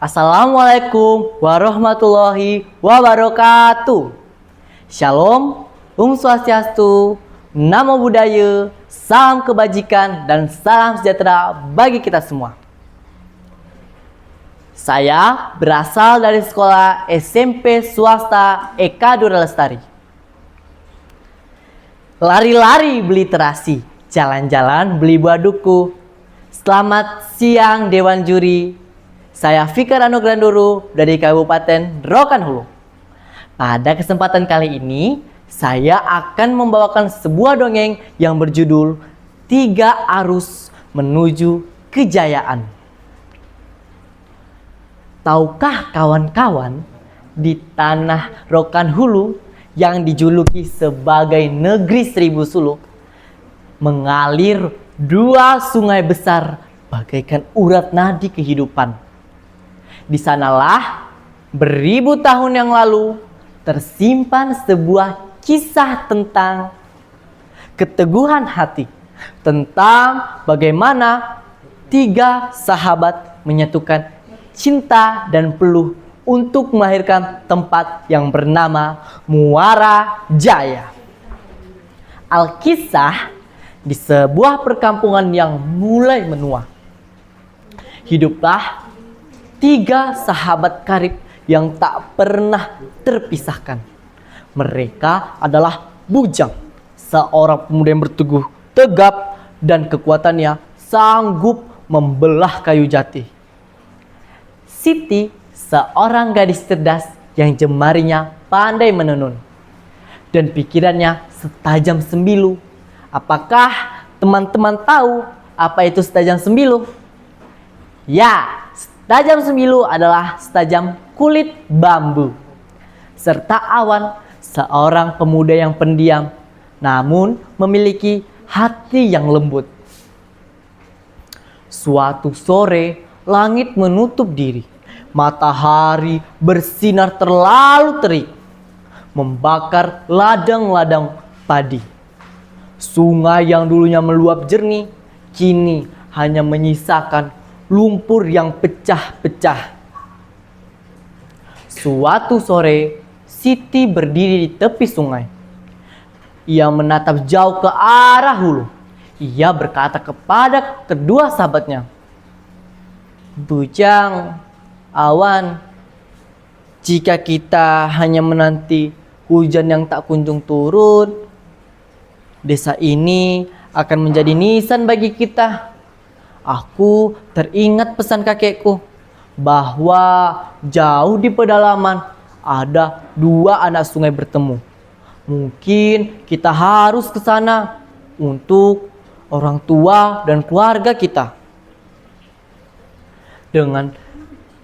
Assalamualaikum warahmatullahi wabarakatuh. Shalom, Swastiastu, Namo Buddhaya, salam kebajikan dan salam sejahtera bagi kita semua. Saya berasal dari sekolah SMP swasta Eka Dura Lestari. Lari-lari beli terasi, jalan-jalan beli buah duku. Selamat siang Dewan Juri. Saya Fikar Anugrah Nurul dari Kabupaten Rokan Hulu. Pada kesempatan kali ini, saya akan membawakan sebuah dongeng yang berjudul Tiga Arus Menuju Kejayaan. Tahukah kawan-kawan, di tanah Rokan Hulu yang dijuluki sebagai negeri seribu suluk, mengalir dua sungai besar bagaikan urat nadi kehidupan. Di sanalah beribu tahun yang lalu tersimpan sebuah kisah tentang keteguhan hati, tentang bagaimana tiga sahabat menyatukan cinta dan peluh untuk melahirkan tempat yang bernama Muara Jaya. Alkisah di sebuah perkampungan yang mulai menua. Hiduplah tiga sahabat karib yang tak pernah terpisahkan. Mereka adalah Bujang, seorang pemuda yang berteguh tegap dan kekuatannya sanggup membelah kayu jati. Siti, seorang gadis cerdas yang jemarinya pandai menenun dan pikirannya setajam sembilu. Apakah teman-teman tahu apa itu setajam sembilu? Ya, setajam sembilu adalah setajam kulit bambu. Serta Awan, seorang pemuda yang pendiam namun memiliki hati yang lembut. Suatu sore, langit menutup diri. Matahari bersinar terlalu terik, membakar ladang-ladang padi. Sungai yang dulunya meluap jernih, kini hanya menyisakan lumpur yang pecah-pecah. Suatu sore, Siti berdiri di tepi sungai. Ia menatap jauh ke arah hulu. Ia berkata kepada kedua sahabatnya, "Bujang, Awan, jika kita hanya menanti hujan yang tak kunjung turun, desa ini akan menjadi nisan bagi kita. Aku teringat pesan kakekku bahwa jauh di pedalaman ada dua anak sungai bertemu. Mungkin kita harus ke sana untuk orang tua dan keluarga kita." Dengan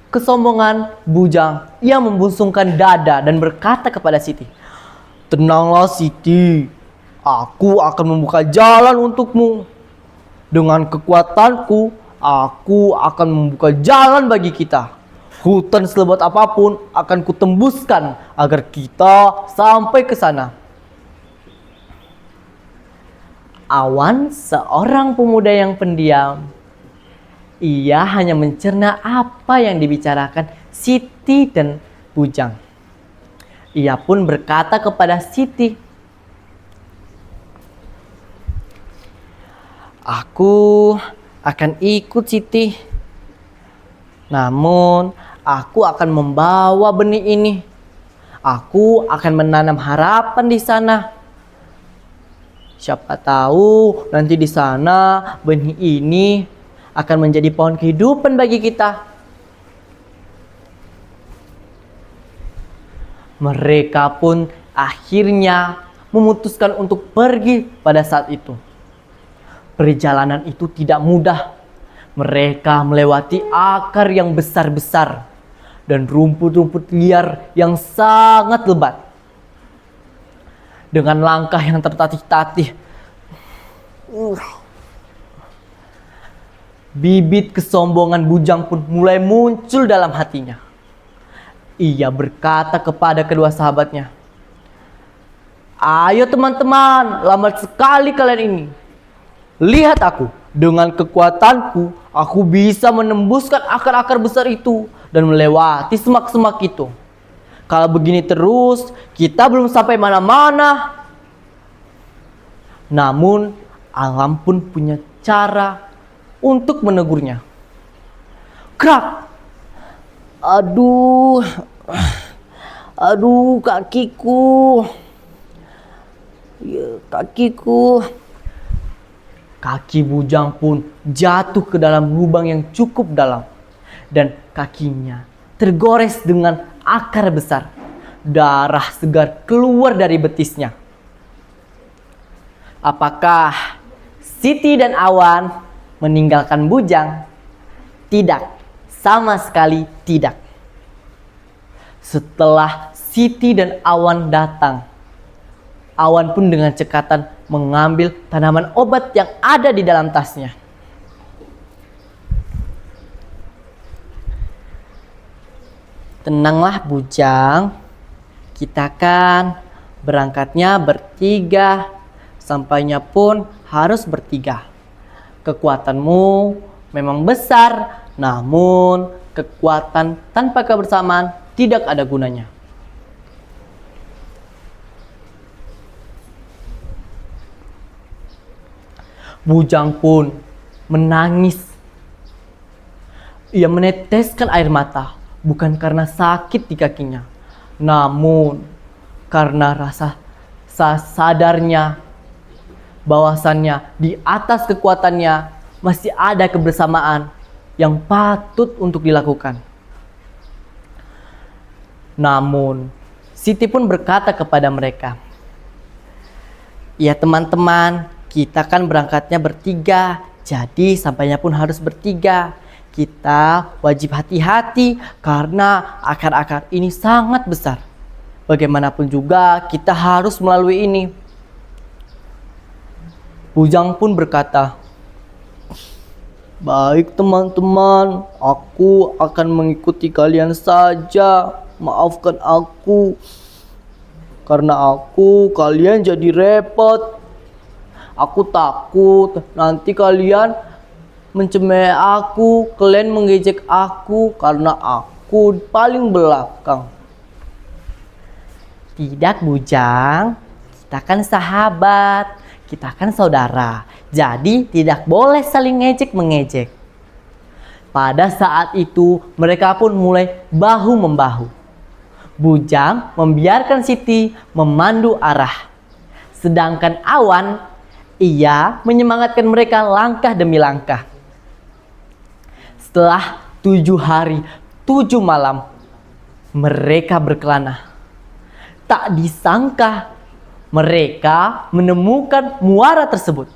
kesombongan Bujang, ia membusungkan dada dan berkata kepada Siti, "Tenanglah Siti, aku akan membuka jalan untukmu. Dengan kekuatanku, aku akan membuka jalan bagi kita. Hutan selebat apapun akan kutembuskan agar kita sampai ke sana." Awan, seorang pemuda yang pendiam, ia hanya mencerna apa yang dibicarakan Siti dan Bujang. Ia pun berkata kepada Siti, "Aku akan ikut Siti. Namun aku akan membawa benih ini. Aku akan menanam harapan di sana. Siapa tahu nanti di sana benih ini akan menjadi pohon kehidupan bagi kita." Mereka pun akhirnya memutuskan untuk pergi pada saat itu. Perjalanan itu tidak mudah. Mereka melewati akar yang besar-besar dan rumput-rumput liar yang sangat lebat. Dengan langkah yang tertatih-tatih, bibit kesombongan Bujang pun mulai muncul dalam hatinya. Ia berkata kepada kedua sahabatnya, "Ayo teman-teman, lambat sekali kalian ini. Lihat aku, dengan kekuatanku, aku bisa menembuskan akar-akar besar itu dan melewati semak-semak itu. Kalau begini terus, kita belum sampai mana-mana. Namun, alam pun punya cara untuk menegurnya. Krak! Aduh, kakiku. Ya, kakiku. Kaki bujang pun jatuh ke dalam lubang yang cukup dalam. Dan kakinya tergores dengan akar besar. Darah segar keluar dari betisnya. Apakah Siti dan Awan meninggalkan bujang? Tidak, sama sekali tidak. Setelah Siti dan Awan datang, Awan pun dengan cekatan mengambil tanaman obat yang ada di dalam tasnya. Tenanglah bujang, kita kan berangkatnya bertiga, sampainya pun harus bertiga. Kekuatanmu memang besar, namun kekuatan tanpa kebersamaan tidak ada gunanya. Bujang pun menangis. Ia meneteskan air mata, bukan karena sakit di kakinya, namun karena rasa sadarnya bahwasannya di atas kekuatannya masih ada kebersamaan yang patut untuk dilakukan. Namun, Siti pun berkata kepada mereka, "Ya teman-teman, kita kan berangkatnya bertiga, jadi sampainya pun harus bertiga. Kita wajib hati-hati karena akar-akar ini sangat besar. Bagaimanapun juga kita harus melalui ini." Bujang pun berkata, "Baik teman-teman, aku akan mengikuti kalian saja. Maafkan aku. Karena kalian jadi repot. Aku takut nanti kalian mencemeh aku, kalian mengejek aku karena aku paling belakang." "Tidak bujang, kita kan sahabat, kita kan saudara, jadi tidak boleh saling ngejek-mengejek." Pada saat itu mereka pun mulai bahu-membahu. Bujang membiarkan Siti memandu arah, sedangkan Awan ia menyemangatkan mereka langkah demi langkah. Setelah 7 hari 7 malam mereka berkelana. Tak disangka mereka menemukan muara tersebut.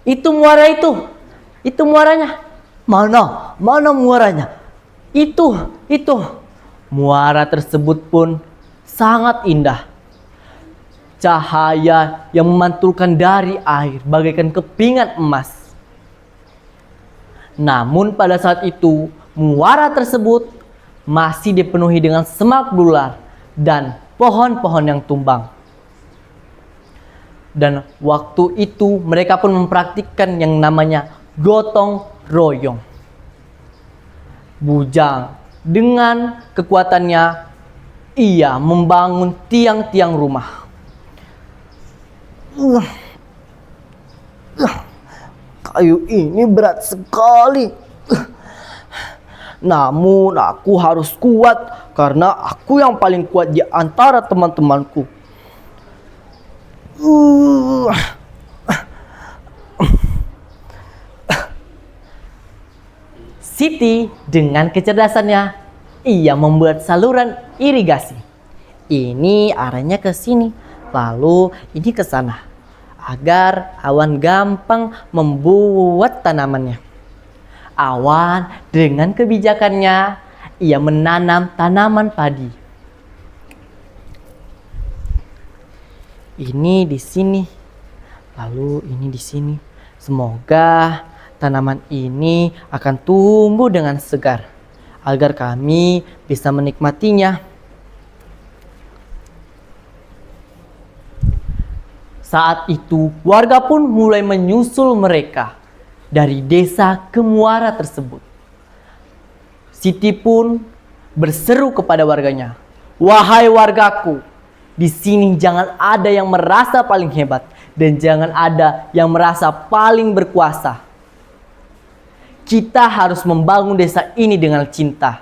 Itu muaranya. Mana muaranya? Itu. Muara tersebut pun sangat indah. Cahaya yang memantulkan dari air bagaikan kepingan emas. Namun pada saat itu muara tersebut masih dipenuhi dengan semak belukar dan pohon-pohon yang tumbang. Dan waktu itu mereka pun mempraktikkan yang namanya gotong royong. Bujang dengan kekuatannya ia membangun tiang-tiang rumah. Kayu ini berat sekali. Namun aku harus kuat karena aku yang paling kuat di antara teman-temanku. Siti dengan kecerdasannya ia membuat saluran irigasi. Ini arahnya ke sini, lalu ini ke sana, agar Awan gampang membuat tanamannya. Awan dengan kebijakannya ia menanam tanaman padi. Ini di sini, lalu ini di sini. Semoga tanaman ini akan tumbuh dengan segar agar kami bisa menikmatinya. Saat itu warga pun mulai menyusul mereka dari desa ke muara tersebut. Siti pun berseru kepada warganya, "Wahai wargaku, di sini jangan ada yang merasa paling hebat dan jangan ada yang merasa paling berkuasa. Kita harus membangun desa ini dengan cinta."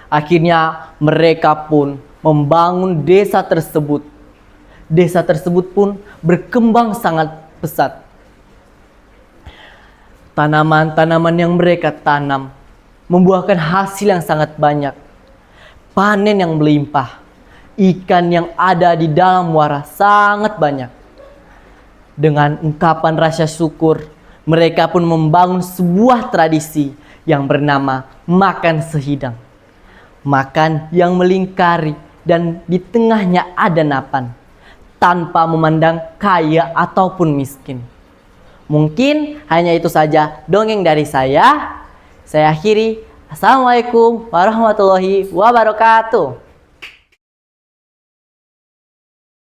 Akhirnya mereka pun membangun desa tersebut. Desa tersebut pun berkembang sangat pesat. Tanaman-tanaman yang mereka tanam membuahkan hasil yang sangat banyak. Panen yang melimpah. Ikan yang ada di dalam muara sangat banyak. Dengan ungkapan rasa syukur, mereka pun membangun sebuah tradisi yang bernama makan sehidang. Makan yang melingkari dan di tengahnya ada napan, tanpa memandang kaya ataupun miskin. Mungkin hanya itu saja dongeng dari saya. Saya akhiri. Assalamualaikum warahmatullahi wabarakatuh.